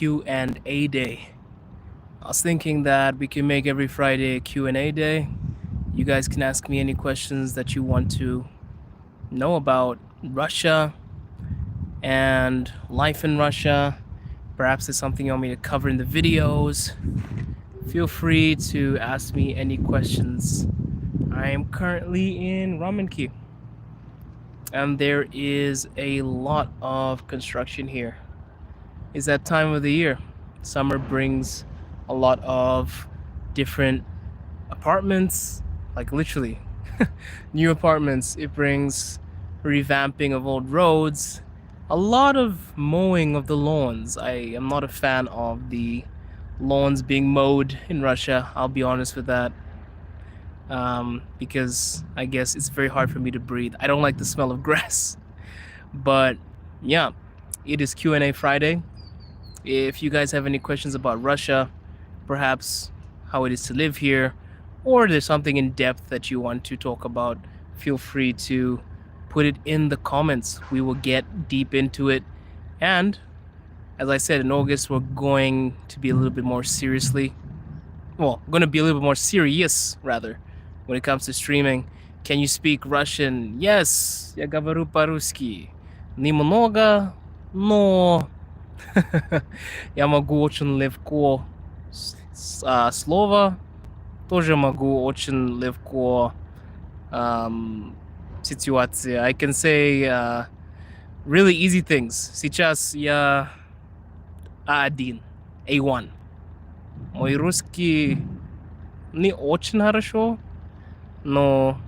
Q&A day. I was thinking that we can make every Friday a Q&A day. You guys can ask me any questions that you want to know about Russia and life in Russia. Perhaps there's something you want me to cover in the videos. Feel free to ask me any questions. I am currently in Ramenki, and there is a lot of construction here. It's that time of the year. Summer brings a lot of different apartments, like literally new apartments. It brings revamping of old roads, a lot of mowing of the lawns. I am not a fan of the lawns being mowed in Russia, I'll be honest with that, because I guess it's very hard for me to breathe. I don't like the smell of grass. But yeah, it is Q&A Friday. If you guys have any questions about Russia, perhaps how it is to live here, or there's something in depth that you want to talk about, feel free to put it in the comments. We will get deep into it. And as I said, in August, we're going to be a little bit more serious, rather, when it comes to streaming. Can you speak Russian? Yes, я говорю по-русски. Немного, но я могу очень легко слово, тоже могу очень легко ситуация. I can say really easy things. Сейчас я A1. A1. Мой русский не очень хорошо, но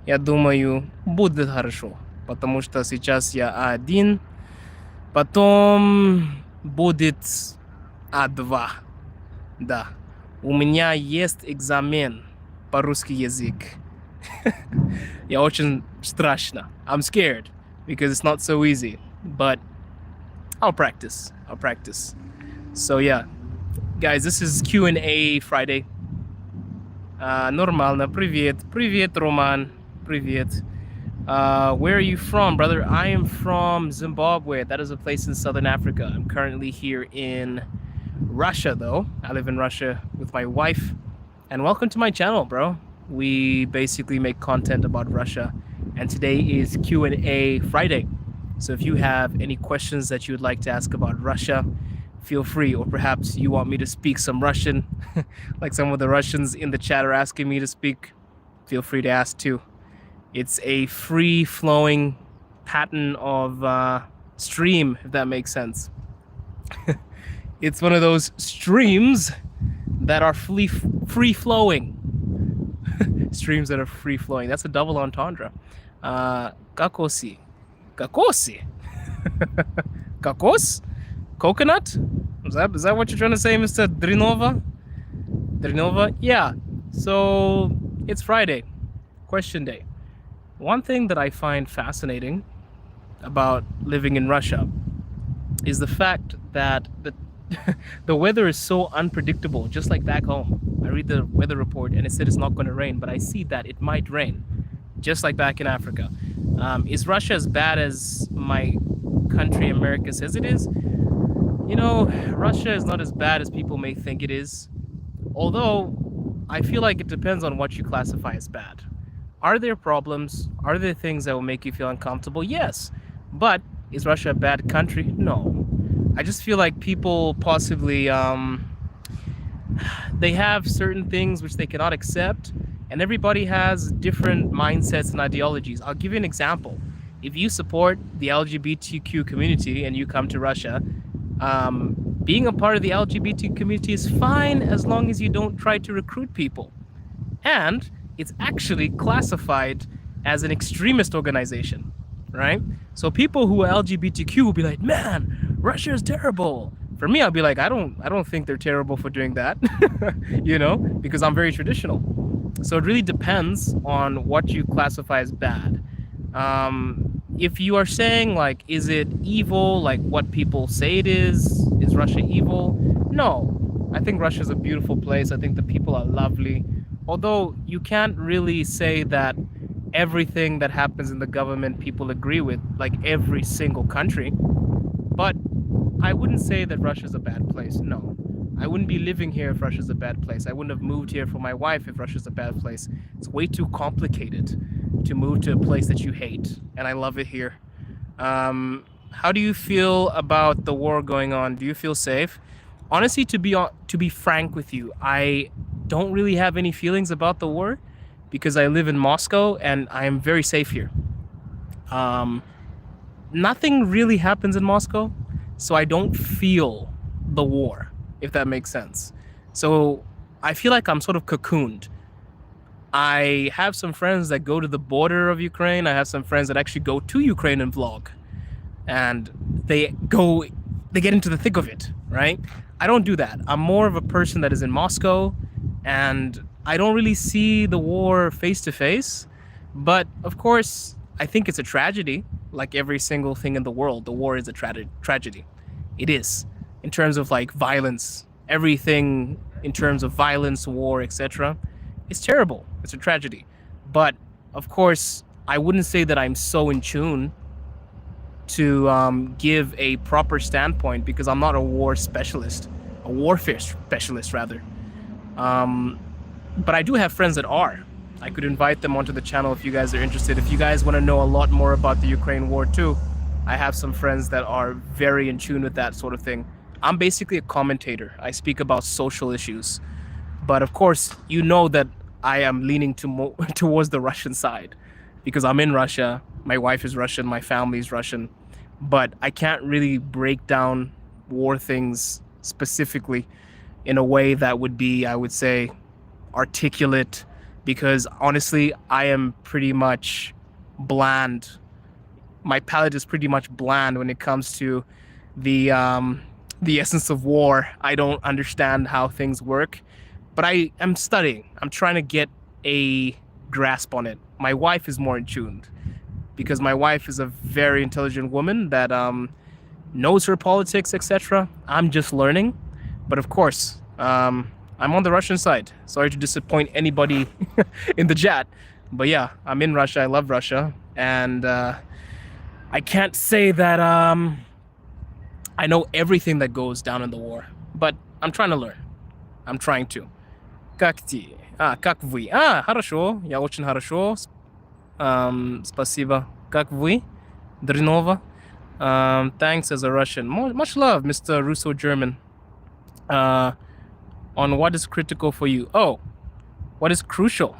я думаю, будет хорошо, потому что сейчас я А1, потом будет А2. Да, у меня есть экзамен по русский язык. Я очень страшно. I'm scared because it's not so easy, but I'll practice. So yeah, guys, this is Q&A Friday. Нормально. Привет, Roman. Привет. Where are you from, brother? I am from Zimbabwe. That is a place in Southern Africa. I'm currently here in Russia, though. I live in Russia with my wife. And welcome to my channel, bro. We basically make content about Russia. And today is Q&A Friday. So if you have any questions that you would like to ask about Russia, feel free. Or perhaps you want me to speak some Russian, like some of the Russians in the chat are asking me to speak. Feel free to ask too. It's a free-flowing pattern of stream, if that makes sense. It's one of those streams that are free-flowing. Streams that are free-flowing. That's a double entendre. Kakosi. Kakos? Coconut? Is that what you're trying to say, Mr. Drinova? Yeah. So it's Friday. Question day. One thing that I find fascinating about living in Russia is the fact that the weather is so unpredictable, just like back home. I read the weather report and it said it's not going to rain, but I see that it might rain, just like back in Africa. Is Russia as bad as my country, America, says it is? You know, Russia is not as bad as people may think it is. Although, I feel like it depends on what you classify as bad. Are there problems? Are there things that will make you feel uncomfortable? Yes. But is Russia a bad country? No. I just feel like people possibly, they have certain things which they cannot accept, and everybody has different mindsets and ideologies. I'll give you an example. If you support the LGBTQ community and you come to Russia, being a part of the LGBT community is fine as long as you don't try to recruit people. And it's actually classified as an extremist organization, right? So people who are LGBTQ will be like, man, Russia is terrible. For me, I'll be like, I don't think they're terrible for doing that, you know, because I'm very traditional. So it really depends on what you classify as bad. If you are saying, like, is it evil, like what people say it is Russia evil? No, I think Russia is a beautiful place. I think the people are lovely. Although you can't really say that everything that happens in the government people agree with, like every single country. But I wouldn't say that Russia's a bad place. No. I wouldn't be living here if Russia's a bad place. I wouldn't have moved here for my wife if Russia's a bad place. It's way too complicated to move to a place that you hate, and I love it here. How do you feel about the war going on? Do you feel safe? Honestly, to be frank with you, I don't really have any feelings about the war because I live in Moscow and I am very safe here. Um, Nothing really happens in Moscow, so I don't feel the war, if that makes sense. So I feel like I'm sort of cocooned. I have some friends that go to the border of Ukraine. I have some friends that actually go to Ukraine and vlog, and they get into the thick of it, right? I don't do that. I'm more of a person that is in Moscow, and I don't really see the war face to face. But of course, I think it's a tragedy, like every single thing in the world. The war is a tragedy. It is, in terms of like violence, everything in terms of violence, war, etc. It's terrible. It's a tragedy. But of course, I wouldn't say that I'm so in tune to give a proper standpoint because I'm not a war specialist, a warfare specialist rather. But I do have friends that are. I could invite them onto the channel if you guys are interested. If you guys want to know a lot more about the Ukraine war too, I have some friends that are very in tune with that sort of thing. I'm basically a commentator. I speak about social issues. But of course, you know that I am leaning towards the Russian side because I'm in Russia. My wife is Russian. My family is Russian. But I can't really break down war things specifically in a way that would be, I would say, articulate, because honestly, I am pretty much bland. My palate is pretty much bland when it comes to the essence of war. I don't understand how things work, but I am studying. I'm trying to get a grasp on it. My wife is more in tune because my wife is a very intelligent woman that knows her politics, etc. I'm just learning, but of course, I'm on the Russian side. Sorry to disappoint anybody in the chat, but yeah, I'm in Russia. I love Russia, and I can't say that I know everything that goes down in the war, but I'm trying to learn. I'm trying to. Как ты? Как вы? Хорошо. Я очень хорошо. Спасибо. Как вы? Дринова. Thanks as a Russian. Much love, Mr. Russo German. On what is critical for you? Oh, what is crucial?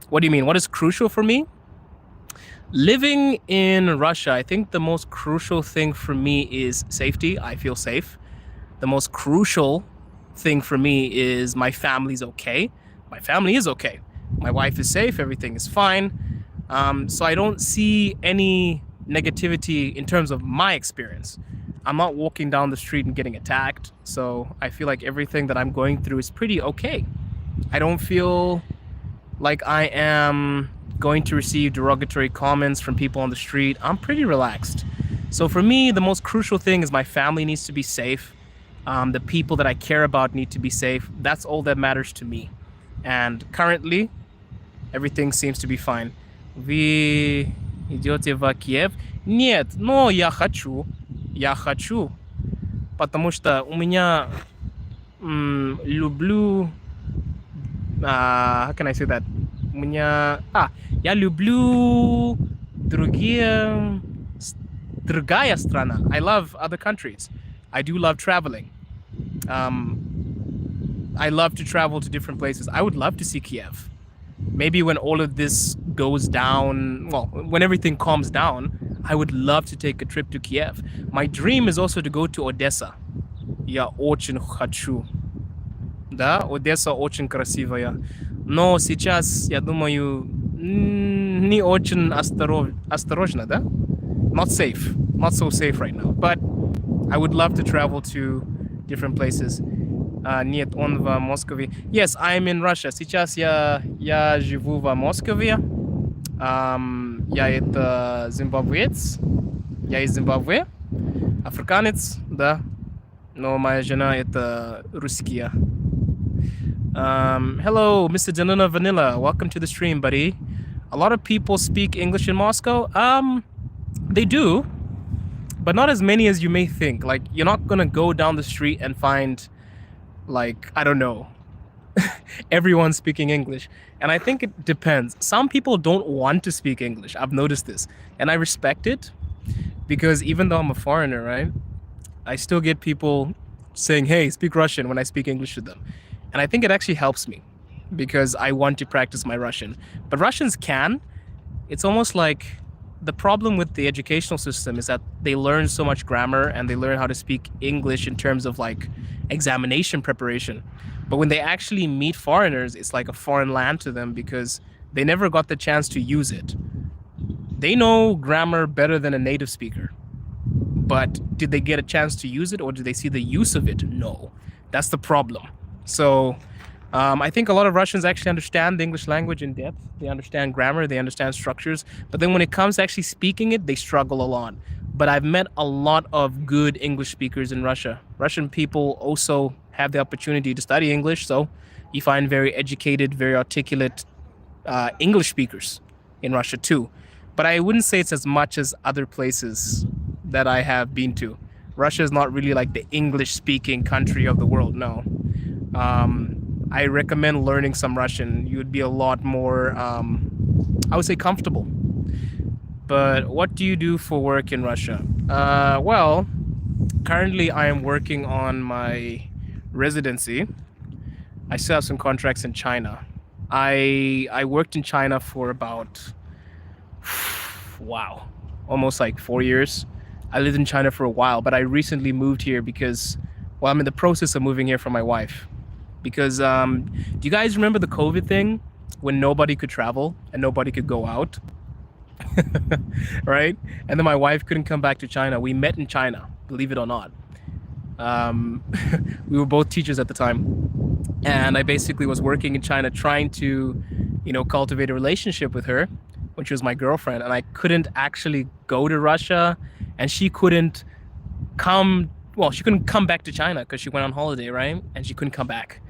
What do you mean? What is crucial for me? Living in Russia, I think the most crucial thing for me is safety. I feel safe. The most crucial thing for me is my family's okay. My family is okay. My wife is safe. Everything is fine. So I don't see any negativity in terms of my experience. I'm not walking down the street and getting attacked. So I feel like everything that I'm going through is pretty okay. I don't feel like I am going to receive derogatory comments from people on the street. I'm pretty relaxed. So for me, the most crucial thing is my family needs to be safe. The people that I care about need to be safe. That's all that matters to me. And currently, everything seems to be fine. Вы идете в Киев? Нет, но я хочу. Я хочу. Потому что у меня люблю... how can I say that? У меня... я люблю другая страна. I love other countries. I do love traveling. I love to travel to different places. I would love to see Kiev. Maybe when all of this goes down, well, when everything calms down, I would love to take a trip to Kiev. My dream is also to go to Odessa. Я очень хочу. Да, Одесса очень красивая. Но сейчас, я думаю, не очень осторожно, да? Not safe. Not so safe right now. But I would love to travel to different places. Нет, он в Москве. Yes, I'm in Russia. Сейчас я живу в Москве. Я это зимбабвеец. Я из Зимбабве. Африканец, да. Но моя жена это русская. Hello, Mr. Danuna Vanilla. Welcome to the stream, buddy. A lot of people speak English in Moscow. They do. but not as many as you may think. Like, you're not gonna go down the street and find, like, I don't know, everyone speaking English. And I think it depends. Some people don't want to speak English. I've noticed this, and I respect it because even though I'm a foreigner, right, I still get people saying, "Hey, speak Russian," when I speak English to them. And I think it actually helps me because I want to practice my Russian. But Russians can. It's almost like the problem with the educational system is that they learn so much grammar and they learn how to speak English in terms of like examination preparation. But when they actually meet foreigners, it's like a foreign land to them because they never got the chance to use it. They know grammar better than a native speaker. But did they get a chance to use it, or did they see the use of it? No. That's the problem. So I think a lot of Russians actually understand the English language in depth. They understand grammar, they understand structures. But then when it comes to actually speaking it, they struggle a lot. But I've met a lot of good English speakers in Russia. Russian people also have the opportunity to study English. So you find very educated, very articulate English speakers in Russia too. But I wouldn't say it's as much as other places that I have been to. Russia is not really like the English speaking country of the world, no. I recommend learning some Russian. You would be a lot more, I would say, comfortable. But what do you do for work in Russia? Well, currently I am working on my residency. I still have some contracts in China. I worked in China for about, wow, almost like 4 years. I lived in China for a while, but I recently moved here because, well, I'm in the process of moving here for my wife. Because do you guys remember the COVID thing when nobody could travel and nobody could go out? Right? And then my wife couldn't come back to China. We met in China, believe it or not. Um, we were both teachers at the time. And I basically was working in China trying to, cultivate a relationship with her when she was my girlfriend. And I couldn't actually go to Russia, and she couldn't she couldn't come back to China because she went on holiday, right? And she couldn't come back.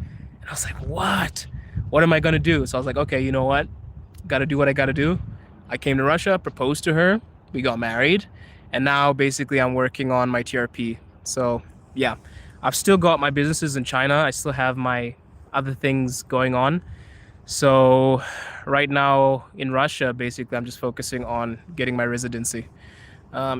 And I was like, what? What am I going to do? So I was like, okay, you know what? Got to do what I got to do. I came to Russia, proposed to her. We got married. And now basically I'm working on my TRP. So yeah, I've still got my businesses in China. I still have my other things going on. So right now in Russia, basically, I'm just focusing on getting my residency.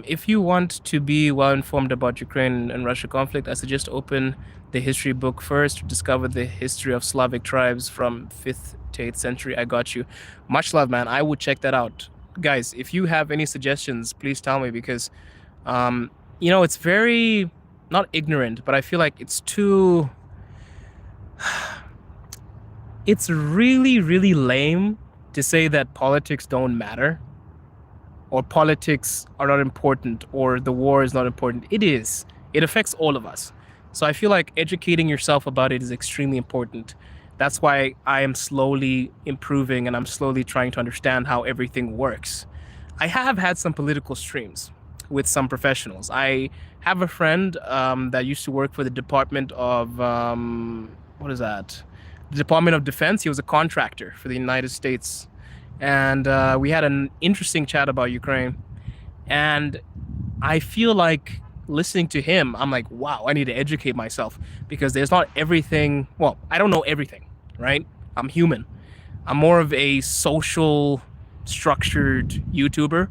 If you want to be well informed about Ukraine and Russia conflict, I suggest open the history book first to discover the history of Slavic tribes from 5th to 8th century. I got you. Much love, man. I would check that out. Guys, if you have any suggestions, please tell me because, it's very, not ignorant, but I feel like it's too, it's really, really lame to say that politics don't matter, or politics are not important, or the war is not important. It is. It affects all of us. So I feel like educating yourself about it is extremely important. That's why I am slowly improving and I'm slowly trying to understand how everything works. I have had some political streams with some professionals. I have a friend that used to work for the Department of, what is that? The Department of Defense. He was a contractor for the United States. And we had an interesting chat about Ukraine. And I feel like listening to him, I'm like, wow, I need to educate myself because there's not everything. Well, I don't know everything, right? I'm human. I'm more of a social, structured YouTuber.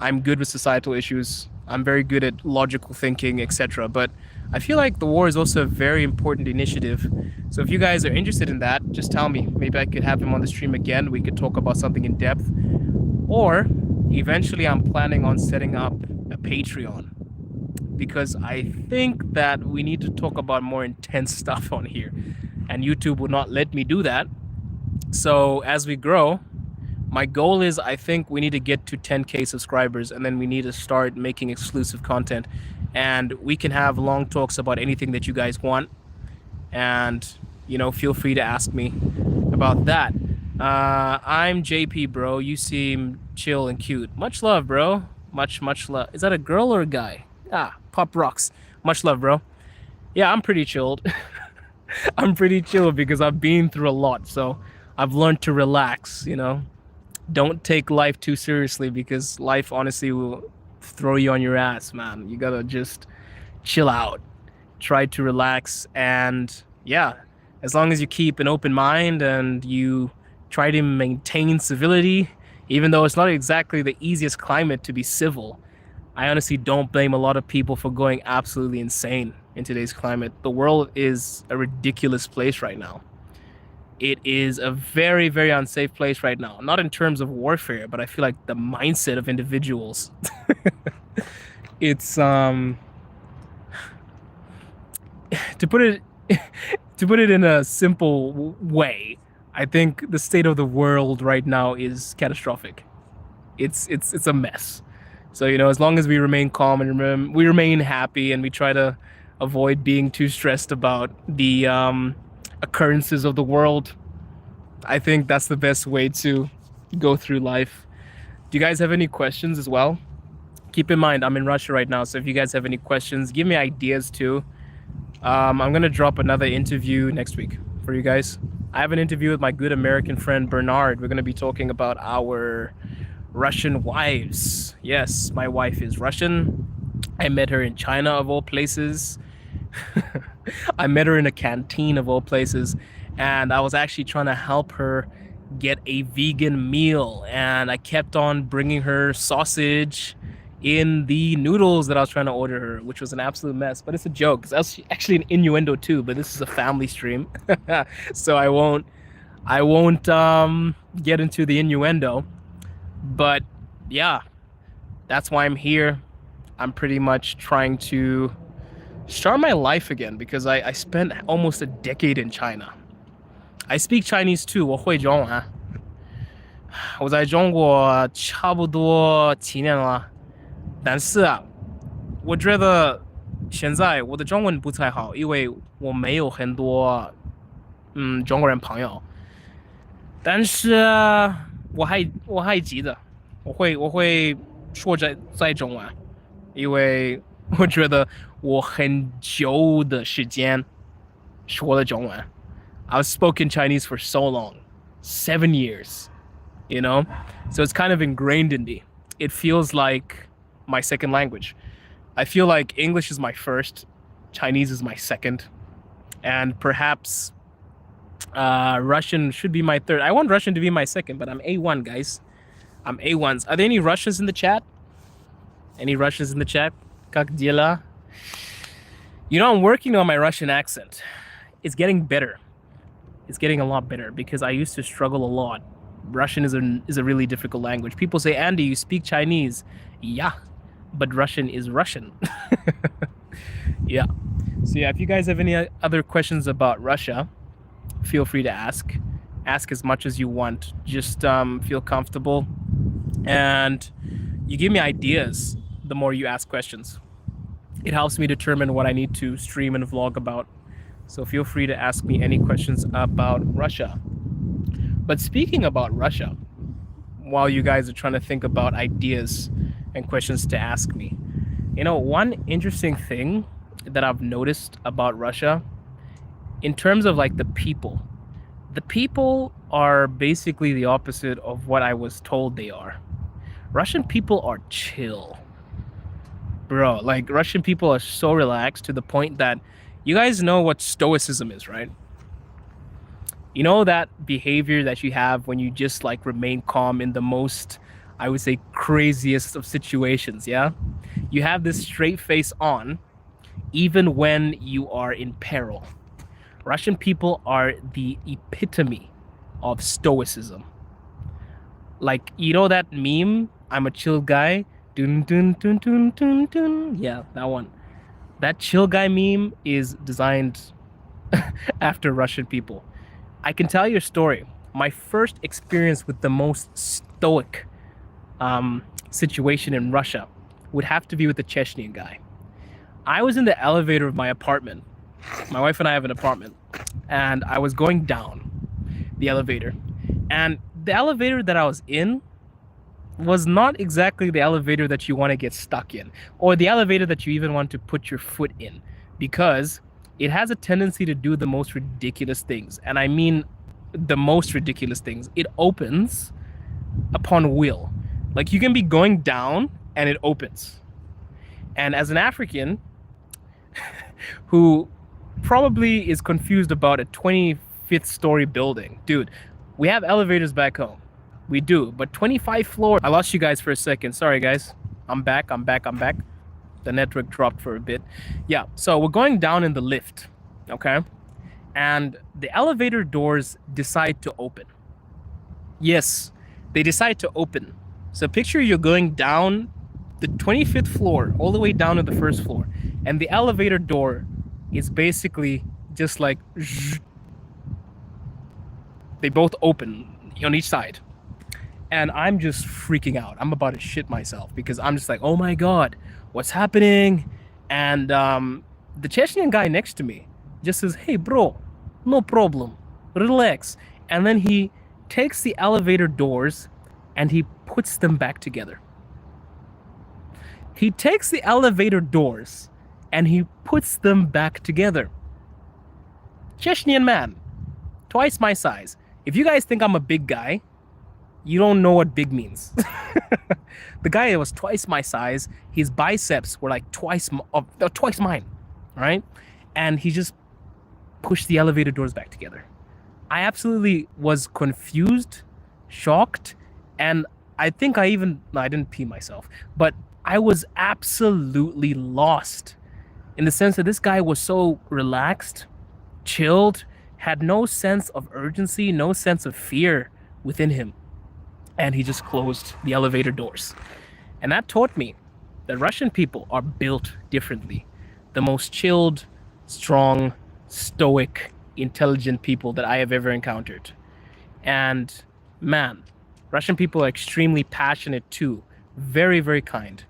I'm good with societal issues. I'm very good at logical thinking, etc. But I feel like the war is also a very important initiative. So if you guys are interested in that, just tell me. Maybe I could have him on the stream again. We could talk about something in depth. Or eventually I'm planning on setting up a Patreon because I think that we need to talk about more intense stuff on here. And YouTube would not let me do that. So as we grow, my goal is I think we need to get to 10K subscribers and then we need to start making exclusive content. And we can have long talks about anything that you guys want. And, feel free to ask me about that. I'm JP, bro. You seem chill and cute. Much love, bro. Much love. Is that a girl or a guy? Pop rocks. Much love, bro. Yeah, I'm pretty chilled. I'm pretty chill because I've been through a lot. So I've learned to relax, Don't take life too seriously because life honestly will throw you on your ass, man. You gotta just chill out, try to relax, and yeah, as long as you keep an open mind and you try to maintain civility, even though it's not exactly the easiest climate to be civil. I honestly don't blame a lot of people for going absolutely insane in today's climate. The world is a ridiculous place right now. It is a very, very unsafe place right now. Not in terms of warfare, but I feel like the mindset of individuals. It's to put it to put it in a simple way, I think the state of the world right now is catastrophic. It's a mess. So as long as we remain calm and we remain happy and we try to avoid being too stressed about the occurrences of the world, I think that's the best way to go through life. Do you guys have any questions as well? Keep in mind, I'm in Russia right now, so if you guys have any questions, give me ideas too. I'm gonna drop another interview next week for you guys. I have an interview with my good American friend Bernard. We're gonna be talking about our Russian wives. Yes, my wife is Russian. I met her in China of all places. I met her in a canteen of all places, and I was actually trying to help her get a vegan meal, and I kept on bringing her sausage in the noodles that I was trying to order her, which was an absolute mess. But it's a joke. It's actually an innuendo too, but this is a family stream. So I won't get into the innuendo. But yeah, that's why I'm here. I'm pretty much trying to start my life again because I spent almost a decade in China. I speak Chinese too. 我会中文。我在中国差不多7年了，但是啊，我觉得现在我的中文不太好，因为我没有很多中国人朋友。但是我还记得，我会说在中文，因为我觉得我很久的时间说了中文。I've spoken Chinese for so long, 7 years, so it's kind of ingrained in me. It feels like my second language. I feel like English is my first, Chinese is my second, and perhaps Russian should be my third. I want Russian to be my second, but I'm A1, guys. I'm A1s. Are there any Russians in the chat? Any Russians in the chat? Как дела? I'm working on my Russian accent. It's getting better. It's getting a lot better because I used to struggle a lot. Russian is a really difficult language. People say, Andy, you speak Chinese. Yeah, but Russian is Russian. Yeah. So yeah, if you guys have any other questions about Russia, feel free to ask. Ask as much as you want. Just feel comfortable. And you give me ideas the more you ask questions. It helps me determine what I need to stream and vlog about. So feel free to ask me any questions about Russia. But speaking about Russia, while you guys are trying to think about ideas and questions to ask me, one interesting thing that I've noticed about Russia, in terms of like the people are basically the opposite of what I was told they are. Russian people are chill. Bro, like Russian people are so relaxed to the point that you guys know what stoicism is, right? That behavior that you have when you just like remain calm in the most, I would say, craziest of situations, yeah? You have this straight face on, even when you are in peril. Russian people are the epitome of stoicism. Like, that meme, I'm a chill guy? Dun, dun, dun, dun, dun, dun. Yeah, that one. That chill guy meme is designed after Russian people. I can tell you a story. My first experience with the most stoic situation in Russia would have to be with the Chechnyan guy. I was in the elevator of my apartment. My wife and I have an apartment. And I was going down the elevator. And the elevator that I was in was not exactly the elevator that you want to get stuck in, or the elevator that you even want to put your foot in, because it has a tendency to do the most ridiculous things. And I mean the most ridiculous things. It opens upon will. Like, you can be going down and it opens. And as an African who probably is confused about a 25th story building, dude, we have elevators back home. We do, but 25 floors. I lost you guys for a second. Sorry, guys. I'm back. The network dropped for a bit. Yeah, so we're going down in the lift, okay? And the elevator doors decide to open. Yes, they decide to open. So picture you're going down the 25th floor all the way down to the first floor, and the elevator door is basically just like they both open on each side. And I'm just freaking out. I'm about to shit myself because I'm just like, oh my God, what's happening? And the Chechnyan guy next to me just says, hey bro, no problem, relax. And then he takes the elevator doors and he puts them back together. He takes the elevator doors and he puts them back together. Chechnyan man, twice my size. If you guys think I'm a big guy, you don't know what big means. The guy was twice my size. His biceps were like twice mine, right? And he just pushed the elevator doors back together. I absolutely was confused, shocked, and I think I didn't pee myself, but I was absolutely lost in the sense that this guy was so relaxed, chilled, had no sense of urgency, no sense of fear within him. And he just closed the elevator doors. And that taught me that Russian people are built differently. The most chilled, strong, stoic, intelligent people that I have ever encountered. And man, Russian people are extremely passionate too. Very, very kind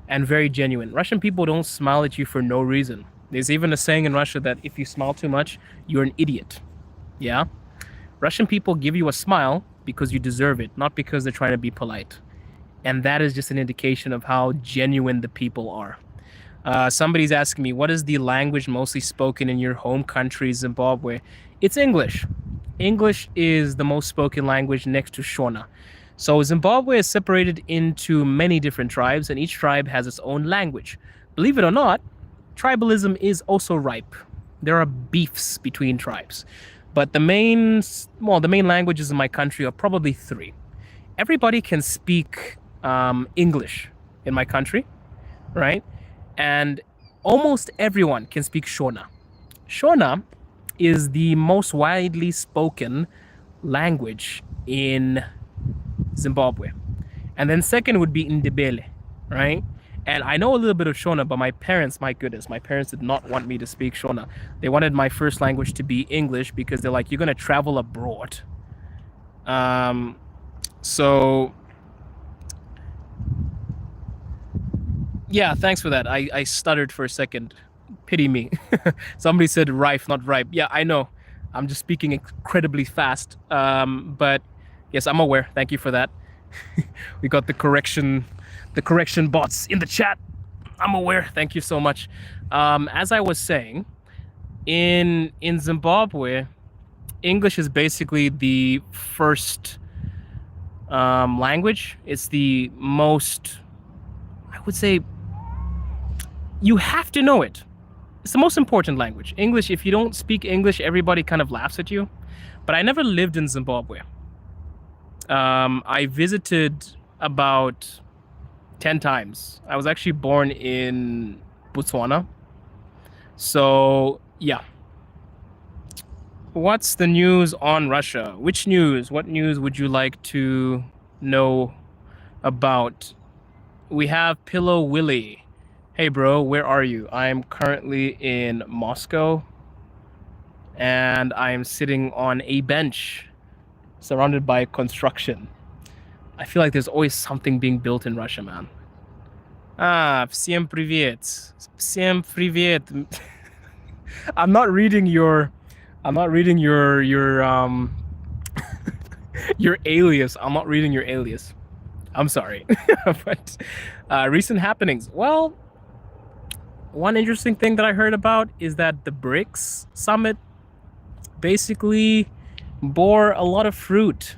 and very genuine. Russian people don't smile at you for no reason. There's even a saying in Russia that if you smile too much, you're an idiot. Yeah? Russian people give you a smile because you deserve it, not because they're trying to be polite. And that is just an indication of how genuine the people are. Somebody's asking me, what is the language mostly spoken in your home country, Zimbabwe? It's English. English is the most spoken language next to Shona. So Zimbabwe is separated into many different tribes, and each tribe has its own language. Believe it or not, tribalism is also ripe. There are beefs between tribes. But the main languages in my country are probably three. Everybody can speak English in my country, right? And almost everyone can speak Shona. Shona is the most widely spoken language in Zimbabwe. And then second would be Ndebele, right? And I know a little bit of Shona, but my parents, my goodness, my parents did not want me to speak Shona. They wanted my first language to be English because they're like, you're going to travel abroad. So, yeah, thanks for that. I stuttered for a second. Pity me. Somebody said rife, not ripe. Yeah, I know. I'm just speaking incredibly fast. But yes, I'm aware. Thank you for that. We got the correction bots in the chat. I'm aware. Thank you so much. As I was saying, in Zimbabwe, English is basically the first language. It's the most, I would say, you have to know it. It's the most important language. English, if you don't speak English, everybody kind of laughs at you. But I never lived in Zimbabwe. I visited about 10 times. I was actually born in Botswana. So, yeah. What's the news on Russia? Which news? What news would you like to know about? We have Pillow Willie. Hey bro, where are you? I'm currently in Moscow and I'm sitting on a bench surrounded by construction. I feel like there's always something being built in Russia, man. Всем привет. Всем привет. I'm not reading your your alias. I'm not reading your alias. I'm sorry. But recent happenings. Well, one interesting thing that I heard about is that the BRICS summit basically bore a lot of fruit.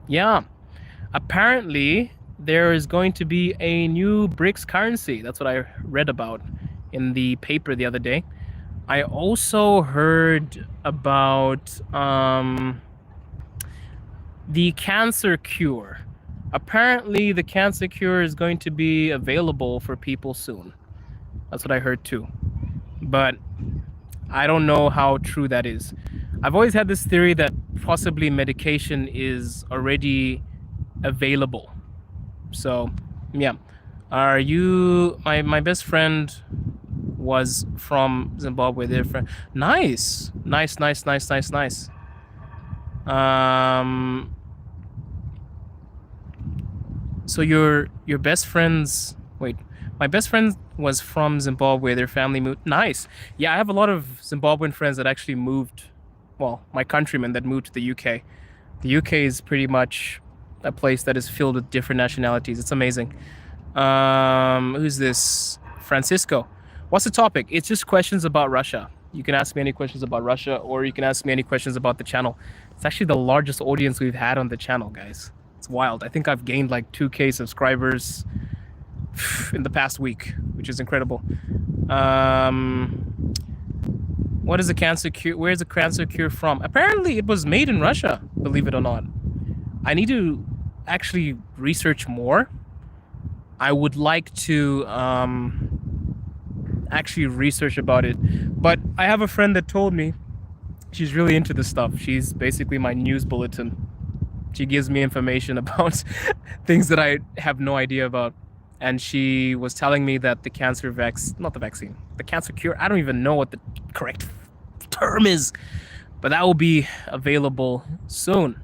Yeah. Apparently, there is going to be a new BRICS currency. That's what I read about in the paper the other day. I also heard about the cancer cure. Apparently, the cancer cure is going to be available for people soon. That's what I heard too. But I don't know how true that is. I've always had this theory that possibly medication is already available. So, yeah. Are you my best friend was from Zimbabwe. Their friend. Nice. So your best friend's wait, my best friend was from Zimbabwe. Their family moved. Nice. Yeah, I have a lot of Zimbabwean friends that actually moved. Well, my countrymen that moved to the UK. The UK is pretty much a place that is filled with different nationalities. It's amazing. Who's this? Francisco. What's the topic? It's just questions about Russia. You can ask me any questions about Russia, or you can ask me any questions about the channel. It's actually the largest audience we've had on the channel, guys. It's wild. I think I've gained like 2K subscribers in the past week, which is incredible. What is the cancer cure? Where's the cancer cure from? Apparently, it was made in Russia, believe it or not. I need to actually research more. I would like to actually research about it. But I have a friend that told me she's really into this stuff. She's basically my news bulletin. She gives me information about things that I have no idea about. And she was telling me that the cancer not the vaccine, the cancer cure, I don't even know what the correct term is, but that will be available soon.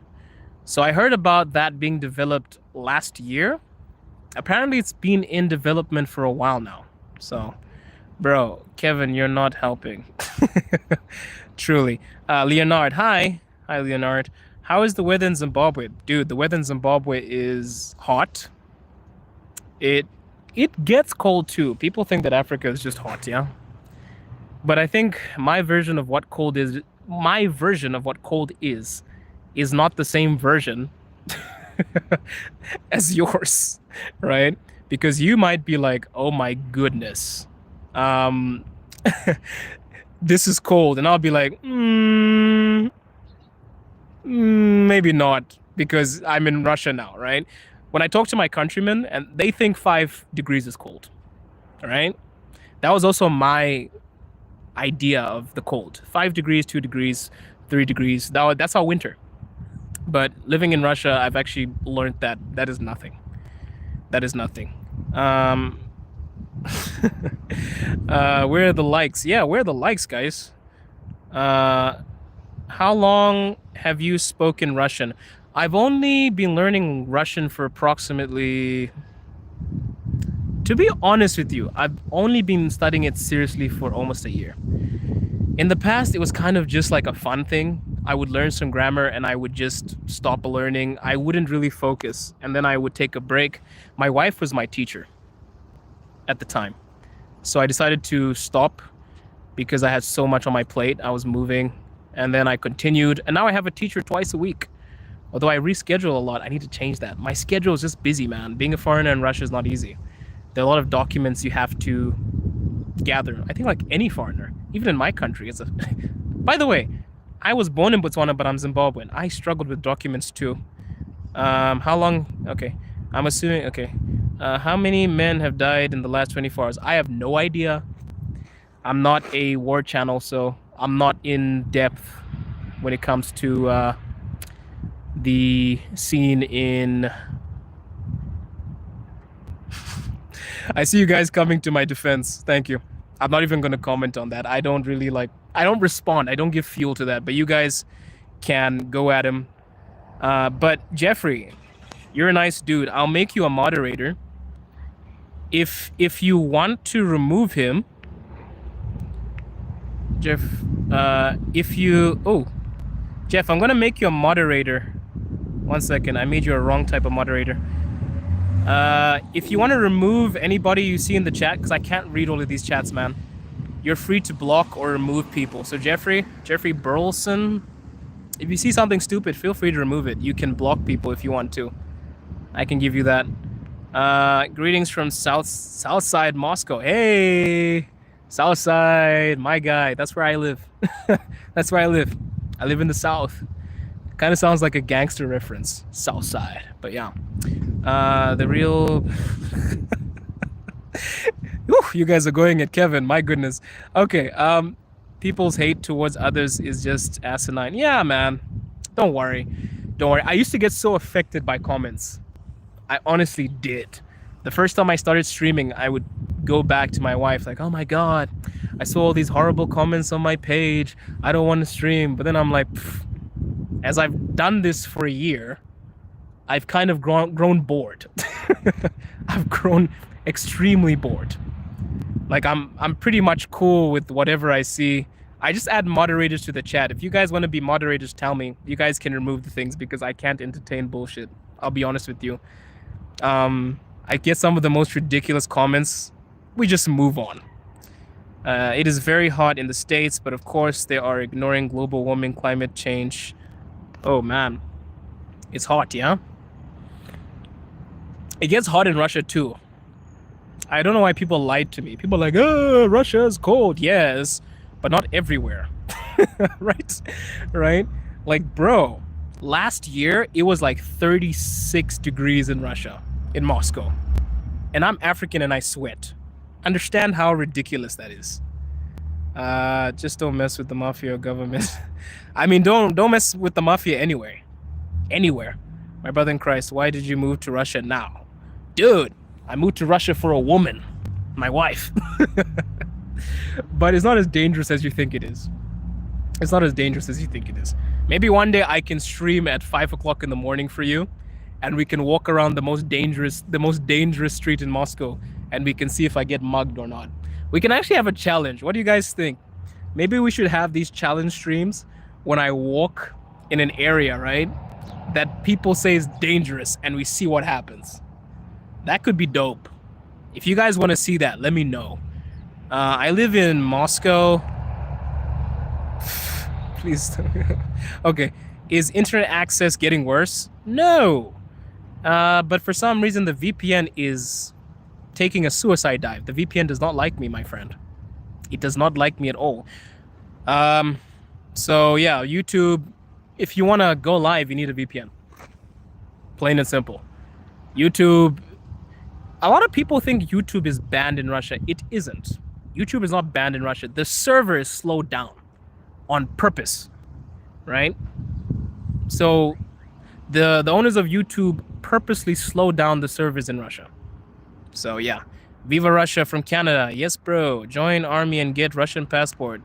So I heard about that being developed last year. Apparently it's been in development for a while now. So, bro, Kevin, you're not helping. Truly. Leonard, hi. Hi, Leonard. How is the weather in Zimbabwe? Dude, the weather in Zimbabwe is hot. It gets cold too. People think that Africa is just hot, yeah? But I think my version of what cold is not the same version as yours, right? Because you might be like, oh my goodness, this is cold. And I'll be like, maybe not, because I'm in Russia now, right? When I talk to my countrymen, and they think 5 degrees is cold, all right? That was also my idea of the cold. 5 degrees, 2 degrees, 3 degrees. That's our winter. But living in Russia, I've actually learned that that is nothing. That is nothing. Where are the likes? Yeah, where are the likes, guys? How long have you spoken Russian? I've only been learning Russian for approximately... To be honest with you, I've only been studying it seriously for almost a year. In the past, it was kind of just like a fun thing. I would learn some grammar and I would just stop learning. I wouldn't really focus, and then I would take a break. My wife was my teacher at the time. So I decided to stop because I had so much on my plate. I was moving, and then I continued, and now I have a teacher twice a week. Although I reschedule a lot, I need to change that. My schedule is just busy, man. Being a foreigner in Russia is not easy. There are a lot of documents you have to gather. I think like any foreigner, even in my country, it's a... By the way, I was born in Botswana, but I'm Zimbabwean. I struggled with documents too. How long? Okay. I'm assuming, okay. How many men have died in the last 24 hours? I have no idea. I'm not a war channel, so I'm not in depth when it comes to the scene in... I see you guys coming to my defense. Thank you. I'm not even going to comment on that. I don't respond. I don't give fuel to that. But you guys can go at him. But Jeffrey, you're a nice dude. I'll make you a moderator. If you want to remove him, Jeff, Jeff, I'm going to make you a moderator. 1 second. I made you a wrong type of moderator. If you want to remove anybody you see in the chat, because I can't read all of these chats, man, you're free to block or remove people. So Jeffrey Burleson, if you see something stupid, feel free to remove it. You can block people if you want to. I can give you that. Greetings from Southside Moscow. Hey, Southside, my guy. That's where I live. That's where I live. I live in the South. Kind of sounds like a gangster reference, Southside. But yeah, the real. Whew, you guys are going at Kevin. My goodness. Okay. People's hate towards others is just asinine. Yeah, man. Don't worry. Don't worry. I used to get so affected by comments. I honestly did. The first time I started streaming, I would go back to my wife like, oh my God, I saw all these horrible comments on my page. I don't want to stream. But then I'm like, as I've done this for a year, I've kind of grown bored. I've grown extremely bored. Like I'm pretty much cool with whatever I see. I just add moderators to the chat. If you guys want to be moderators, tell me. You guys can remove the things because I can't entertain bullshit. I'll be honest with you. I get some of the most ridiculous comments. We just move on. It is very hot in the States, but of course they are ignoring global warming, climate change. Oh man, it's hot, yeah? It gets hot in Russia too. I don't know why people lied to me. People are like, oh, Russia's cold. Yes, but not everywhere. Right? Right? Like, bro, last year it was like 36 degrees in Russia, in Moscow. And I'm African and I sweat. Understand how ridiculous that is. Just don't mess with the mafia government. I mean, don't mess with the mafia anywhere. Anywhere. My brother in Christ, why did you move to Russia now? Dude, I moved to Russia for a woman. My wife. But it's not as dangerous as you think it is. It's not as dangerous as you think it is. Maybe one day I can stream at 5 o'clock in the morning for you, and we can walk around the most dangerous street in Moscow, and we can see if I get mugged or not. We can actually have a challenge. What do you guys think? Maybe we should have these challenge streams when I walk in an area, right, that people say is dangerous, and we see what happens. That could be dope. If you guys want to see that, let me know. I live in Moscow. Please. Okay. Is internet access getting worse? No. But for some reason, the VPN is taking a suicide dive. The VPN does not like me, my friend. It does not like me at all. So yeah, YouTube, if you want to go live, you need a VPN. Plain and simple. YouTube, a lot of people think YouTube is banned in Russia. It isn't. YouTube is not banned in Russia. The server is slowed down on purpose, right? So the owners of YouTube purposely slowed down the servers in Russia. So yeah, Viva Russia from Canada. Yes, bro. Join army and get Russian passport.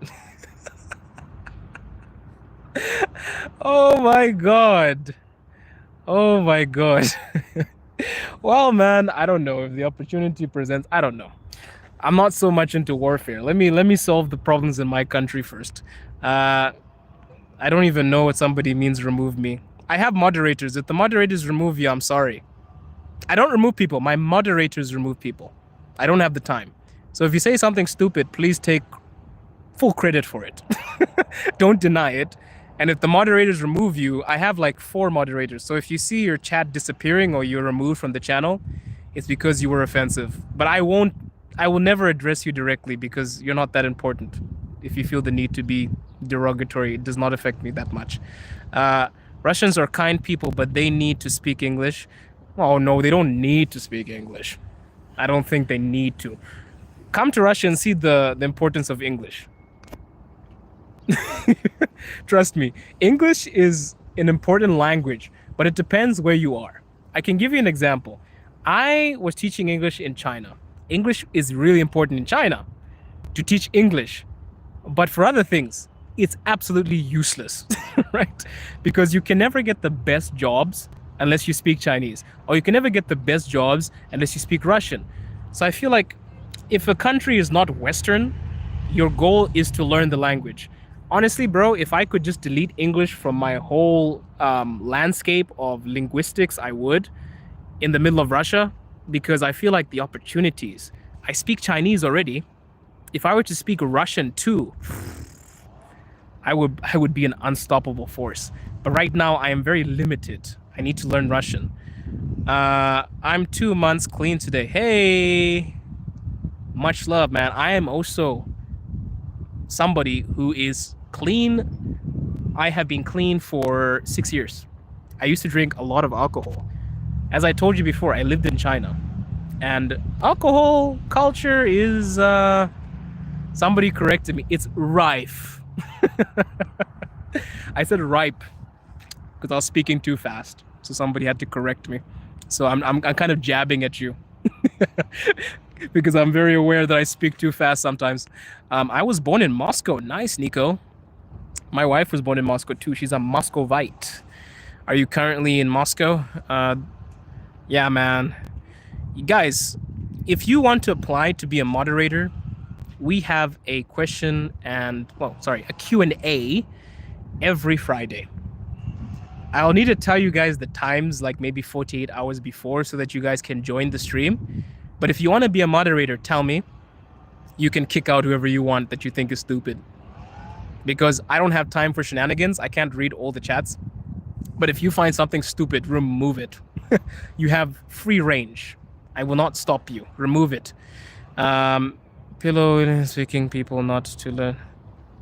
Oh my God. Oh my God. Well, man, I don't know if the opportunity presents. I don't know. I'm not so much into warfare. Let me solve the problems in my country first. I don't even know what somebody means remove me. I have moderators. If the moderators remove you, I'm sorry. I don't remove people. My moderators remove people. I don't have the time. So if you say something stupid, please take full credit for it. Don't deny it. And if the moderators remove you, I have like 4 moderators. So if you see your chat disappearing or you're removed from the channel, it's because you were offensive. But I will never address you directly because you're not that important. If you feel the need to be derogatory, it does not affect me that much. Russians are kind people, but they need to speak English. Oh no, they don't need to speak English. I don't think they need to. Come to Russia and see the importance of English. Trust me, English is an important language, but it depends where you are. I can give you an example. I was teaching English in China. English is really important in China to teach English, but for other things, it's absolutely useless, right? Because you can never get the best jobs unless you speak Chinese, or you can never get the best jobs unless you speak Russian. So I feel like if a country is not Western, your goal is to learn the language. Honestly, bro, if I could just delete English from my whole landscape of linguistics, I would, in the middle of Russia, because I feel like the opportunities. I speak Chinese already. If I were to speak Russian too, I would be an unstoppable force. But right now I am very limited. I need to learn Russian. I'm 2 months clean today. Hey, much love, man. I am also somebody who is clean. I have been clean for 6 years. I used to drink a lot of alcohol. As I told you before, I lived in China. And alcohol culture is, somebody corrected me, it's rife. I said ripe because I was speaking too fast. So somebody had to correct me. So I'm kind of jabbing at you because I'm very aware that I speak too fast sometimes. I was born in Moscow. Nice, Nico. My wife was born in Moscow too. She's a Muscovite. Are you currently in Moscow? Yeah, man. You guys, if you want to apply to be a moderator, we have a question and, well, sorry, a Q&A every Friday. I'll need to tell you guys the times, like maybe 48 hours before, so that you guys can join the stream. But if you want to be a moderator, tell me. You can kick out whoever you want that you think is stupid. Because I don't have time for shenanigans. I can't read all the chats. But if you find something stupid, remove it. You have free range. I will not stop you. Remove it. Pillow speaking people not to learn.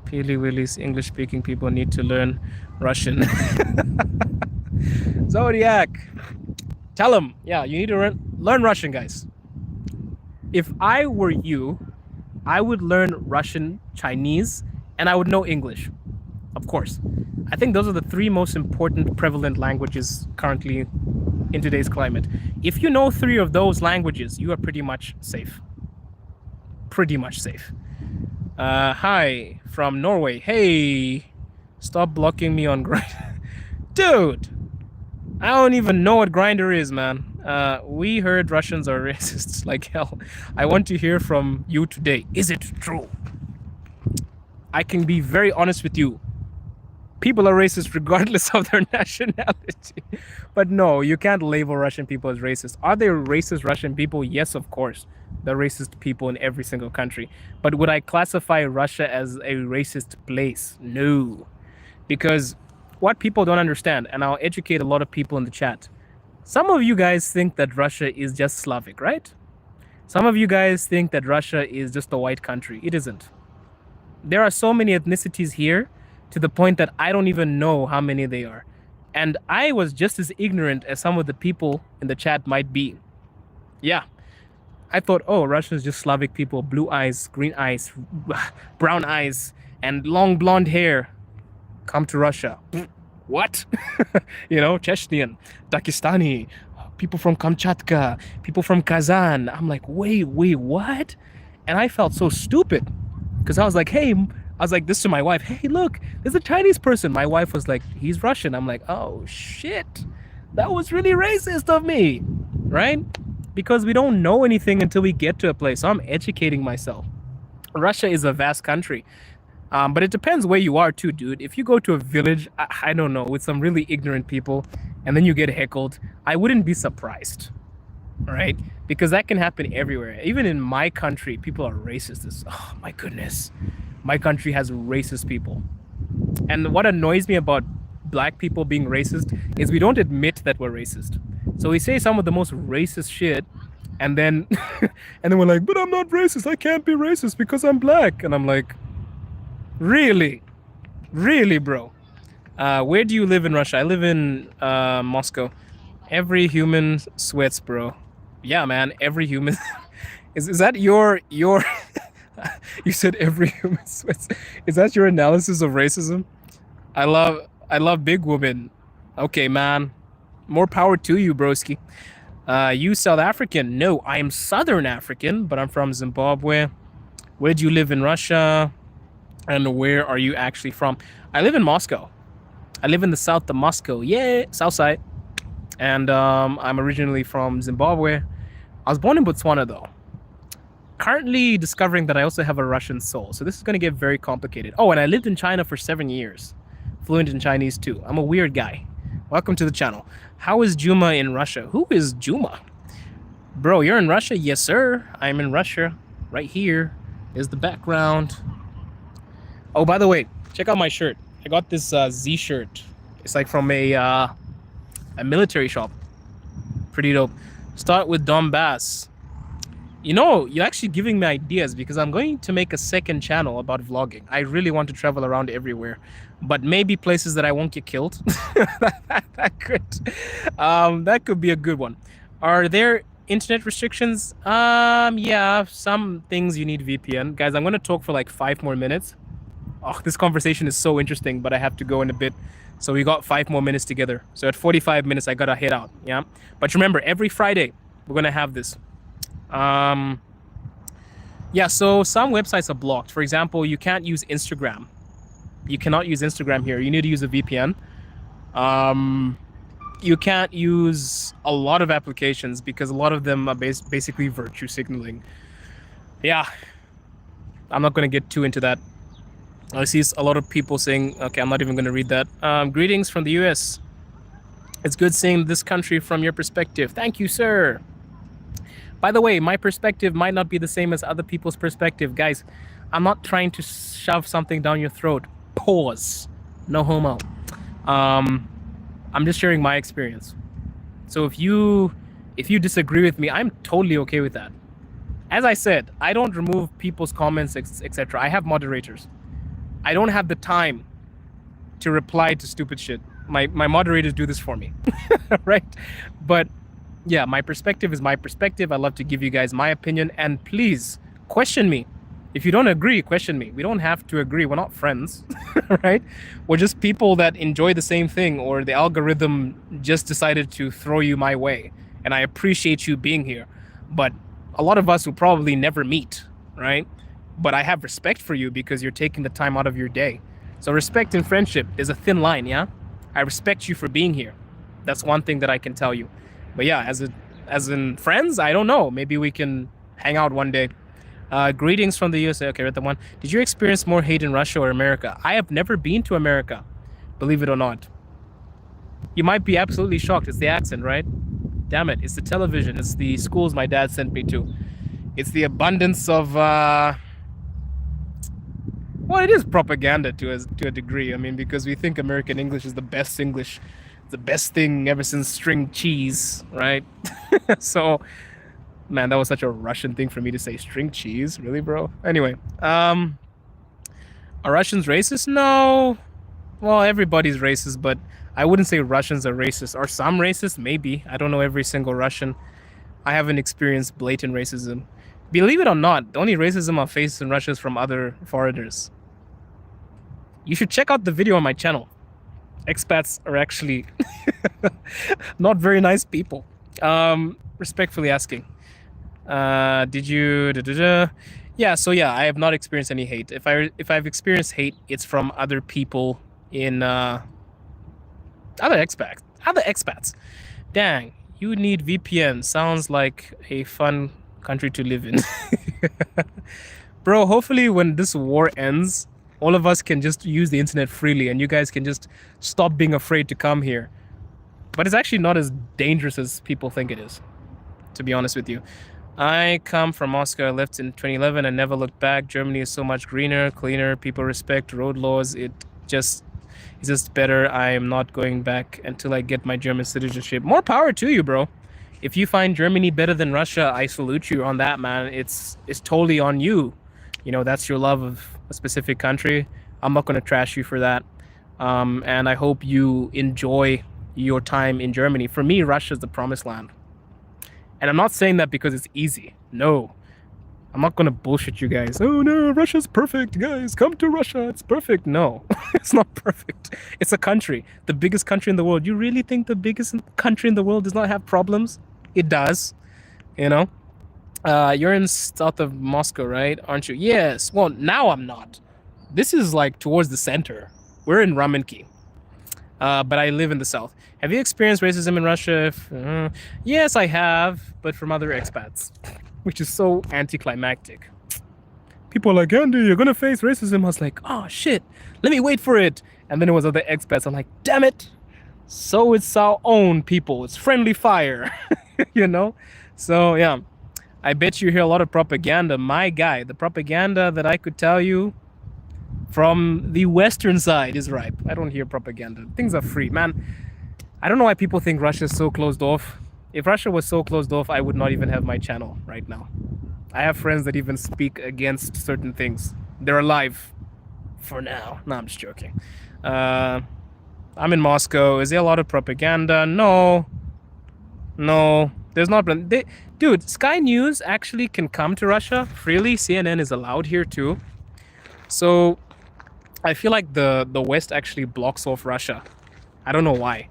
Peely Willy's English speaking people need to learn Russian. Zodiac, tell him. Yeah, you need to learn Russian, guys. If I were you, I would learn Russian, Chinese, and I would know English. Of course. I think those are the three most important prevalent languages currently in today's climate. If you know 3 of those languages, you are pretty much safe. Pretty much safe. Hi from Norway. Hey, stop blocking me on Grindr. Dude, I don't even know what Grindr is, man. We heard Russians are racists like hell. I want to hear from you today. Is it true? I can be very honest with you. People are racist regardless of their nationality. But no, you can't label Russian people as racist. Are there racist Russian people? Yes, of course. There are racist people in every single country. But would I classify Russia as a racist place? No. Because what people don't understand, and I'll educate a lot of people in the chat. Some of you guys think that Russia is just Slavic, right? Some of you guys think that Russia is just a white country. It isn't. There are so many ethnicities here to the point that I don't even know how many they are. And I was just as ignorant as some of the people in the chat might be. Yeah. I thought, oh, Russia is just Slavic people, blue eyes, green eyes, brown eyes, and long blonde hair. Come to Russia. What? You know, Chechnyan, Dagestani, people from Kamchatka, people from Kazan. I'm like, wait, what? And I felt so stupid because I was like, hey, I was like this to my wife, hey, look, there's a Chinese person. My wife was like, he's Russian. I'm like, oh, shit. That was really racist of me, right? Because we don't know anything until we get to a place. So I'm educating myself. Russia is a vast country. But it depends where you are too, dude. If you go to a village, I don't know, with some really ignorant people, and then you get heckled, I wouldn't be surprised, right? Because that can happen everywhere. Even in my country, people are racist. Oh my goodness. My country has racist people. And what annoys me about black people being racist is we don't admit that we're racist. So we say some of the most racist shit, and then and then we're like, but I'm not racist. I can't be racist because I'm black. And I'm like, really, bro? Where do you live in Russia? I live in Moscow. Every human sweats, bro. Yeah, man. Every human. Is that your? You said every human sweats. Is that your analysis of racism? I love big women. Okay, man. More power to you, broski. You South African? No, I am Southern African, but I'm from Zimbabwe. Where do you live in Russia? And where are you actually from? I live in Moscow. I live in the south of Moscow. Yeah, south side. And I'm originally from Zimbabwe. I was born in Botswana, though. Currently discovering that I also have a Russian soul. So this is going to get very complicated. Oh, and I lived in China for 7 years. Fluent in Chinese, too. I'm a weird guy. Welcome to the channel. How is Juma in Russia? Who is Juma? Bro, you're in Russia? Yes, sir. I'm in Russia. Right here is the background. Oh, by the way, check out my shirt. I got this Z shirt. It's like from a military shop. Pretty dope. Start with Donbass. You know, you're actually giving me ideas because I'm going to make a second channel about vlogging. I really want to travel around everywhere, but maybe places that I won't get killed. That could be a good one. Are there internet restrictions? Yeah, some things you need VPN. Guys, I'm going to talk for like 5 more minutes. Oh, this conversation is so interesting, but I have to go in a bit. So we got 5 more minutes together. So at 45 minutes, I gotta head out. Yeah, but remember, every Friday we're gonna have this. Yeah, so some websites are blocked. For example, you can't use Instagram. You cannot use Instagram here. You need to use a VPN. You can't use a lot of applications because a lot of them are basically virtue signaling. Yeah, I'm not going to get too into that. I see a lot of people saying, okay, I'm not even going to read that. Greetings from the US. It's good seeing this country from your perspective. Thank you, sir. By the way, my perspective might not be the same as other people's perspective. Guys, I'm not trying to shove something down your throat. Pause. No homo. I'm just sharing my experience. So if you disagree with me, I'm totally okay with that. As I said, I don't remove people's comments, etc. I have moderators. I don't have the time to reply to stupid shit. My moderators do this for me, right? But yeah, my perspective is my perspective. I love to give you guys my opinion, and please question me. If you don't agree, question me. We don't have to agree. We're not friends, right? We're just people that enjoy the same thing, or the algorithm just decided to throw you my way. And I appreciate you being here. But a lot of us will probably never meet, right? But I have respect for you because you're taking the time out of your day. So respect and friendship, there's a thin line, yeah? I respect you for being here. That's one thing that I can tell you. But yeah, as in friends, I don't know. Maybe we can hang out one day. Greetings from the USA. Okay, read the one. Did you experience more hate in Russia or America? I have never been to America, believe it or not. You might be absolutely shocked. It's the accent, right? Damn it. It's the television. It's the schools my dad sent me to. It's the abundance of... Well, it is propaganda to a degree. I mean, because we think American English is the best English. It's the best thing ever since string cheese, right? So... Man, that was such a Russian thing for me to say. String cheese? Really, bro? Anyway, are Russians racist? No. Well, everybody's racist, but I wouldn't say Russians are racist. Are some racist? Maybe. I don't know every single Russian. I haven't experienced blatant racism. Believe it or not, the only racism I face in Russia is from other foreigners. You should check out the video on my channel. Expats are actually not very nice people. Respectfully asking. Did you yeah, so yeah, I have not experienced any hate. If I've experienced hate, it's from other people in other expats. Dang, you need VPN. Sounds like a fun country to live in. Bro, hopefully when this war ends, all of us can just use the internet freely and you guys can just stop being afraid to come here. But it's actually not as dangerous as people think it is, to be honest with you. I come from Moscow. I left in 2011 and never looked back. Germany is so much greener, cleaner. People respect road laws. It's just better. I am not going back until I get my German citizenship. More power to you, bro. If you find Germany better than Russia, I salute you on that, man. It's totally on you. You know, that's your love of a specific country. I'm not going to trash you for that. And I hope you enjoy your time in Germany. For me, Russia's the promised land. And I'm not saying that because it's easy. No. I'm not going to bullshit you guys. Oh, no, Russia's perfect, guys. Come to Russia. It's perfect. No, it's not perfect. It's a country. The biggest country in the world. You really think the biggest country in the world does not have problems? It does. You know? You're in south of Moscow, right? Aren't you? Yes. Well, now I'm not. This is like towards the center. We're in Ramenki. But I live in the south. Have you experienced racism in Russia? Yes, I have, but from other expats, which is so anticlimactic. People are like, Andy, you're gonna face racism. I was like, oh shit, let me wait for it. And then it was other expats. I'm like, damn it. So it's our own people. It's friendly fire, you know? So yeah, I bet you hear a lot of propaganda. My guy, the propaganda that I could tell you from the Western side is ripe. I don't hear propaganda. Things are free, man. I don't know why people think Russia is so closed off. If Russia was so closed off, I would not even have my channel right now. I have friends that even speak against certain things. They're alive for now. No, I'm just joking. I'm in Moscow. Is there a lot of propaganda? No. No, there's not been. Dude, Sky News actually can come to Russia freely. CNN is allowed here too. So I feel like the West actually blocks off Russia. I don't know why,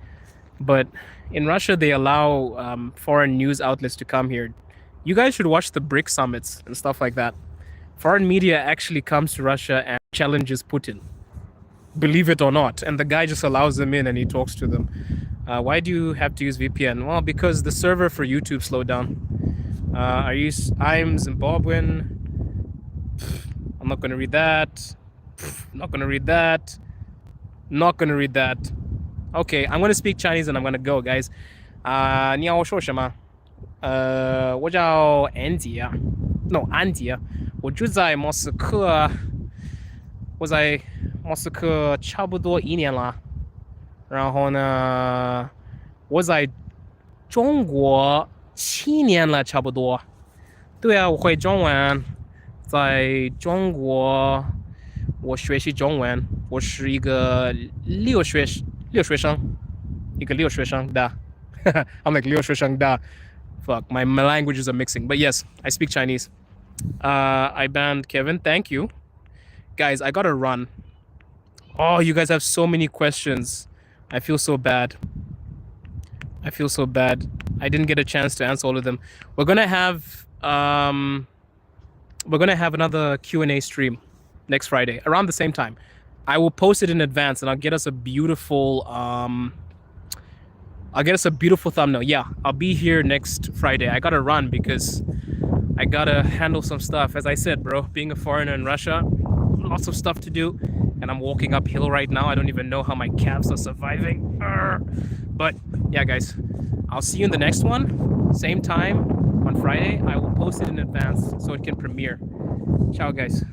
but in Russia they allow foreign news outlets to come here. You guys should watch the BRIC summits and stuff like that. Foreign media actually comes to Russia and challenges Putin, believe it or not, and the guy just allows them in and he talks to them. Why do you have to use VPN? Well, because the server for YouTube slowed down. I'm Zimbabwean. I'm not gonna read that. Not gonna read that. Not gonna read that. Okay, I'm gonna speak Chinese and I'm gonna go, guys. 你要我说什么？我叫安迪啊，no 安迪啊，我住在莫斯科，我在莫斯科差不多1年了。然后呢，我在中国7年了，差不多。对啊，我会中文，在中国我学习中文，我是一个留学生，一个留学生的。I'm like 留学生的。Fuck, my languages are mixing. But yes, I speak Chinese. I banned Kevin. Thank you. Guys, I gotta run. Oh, you guys have so many questions. I feel so bad. I feel so bad. I didn't get a chance to answer all of them. We're gonna have another Q&A stream next Friday around the same time. I will post it in advance and I'll get us a beautiful thumbnail. Yeah, I'll be here next Friday. I gotta run because I gotta handle some stuff. As I said, bro, being a foreigner in Russia, lots of stuff to do. And I'm walking uphill right now. I don't even know how my calves are surviving. But yeah, guys, I'll see you in the next one. Same time on Friday. I will post it in advance so it can premiere. Ciao, guys.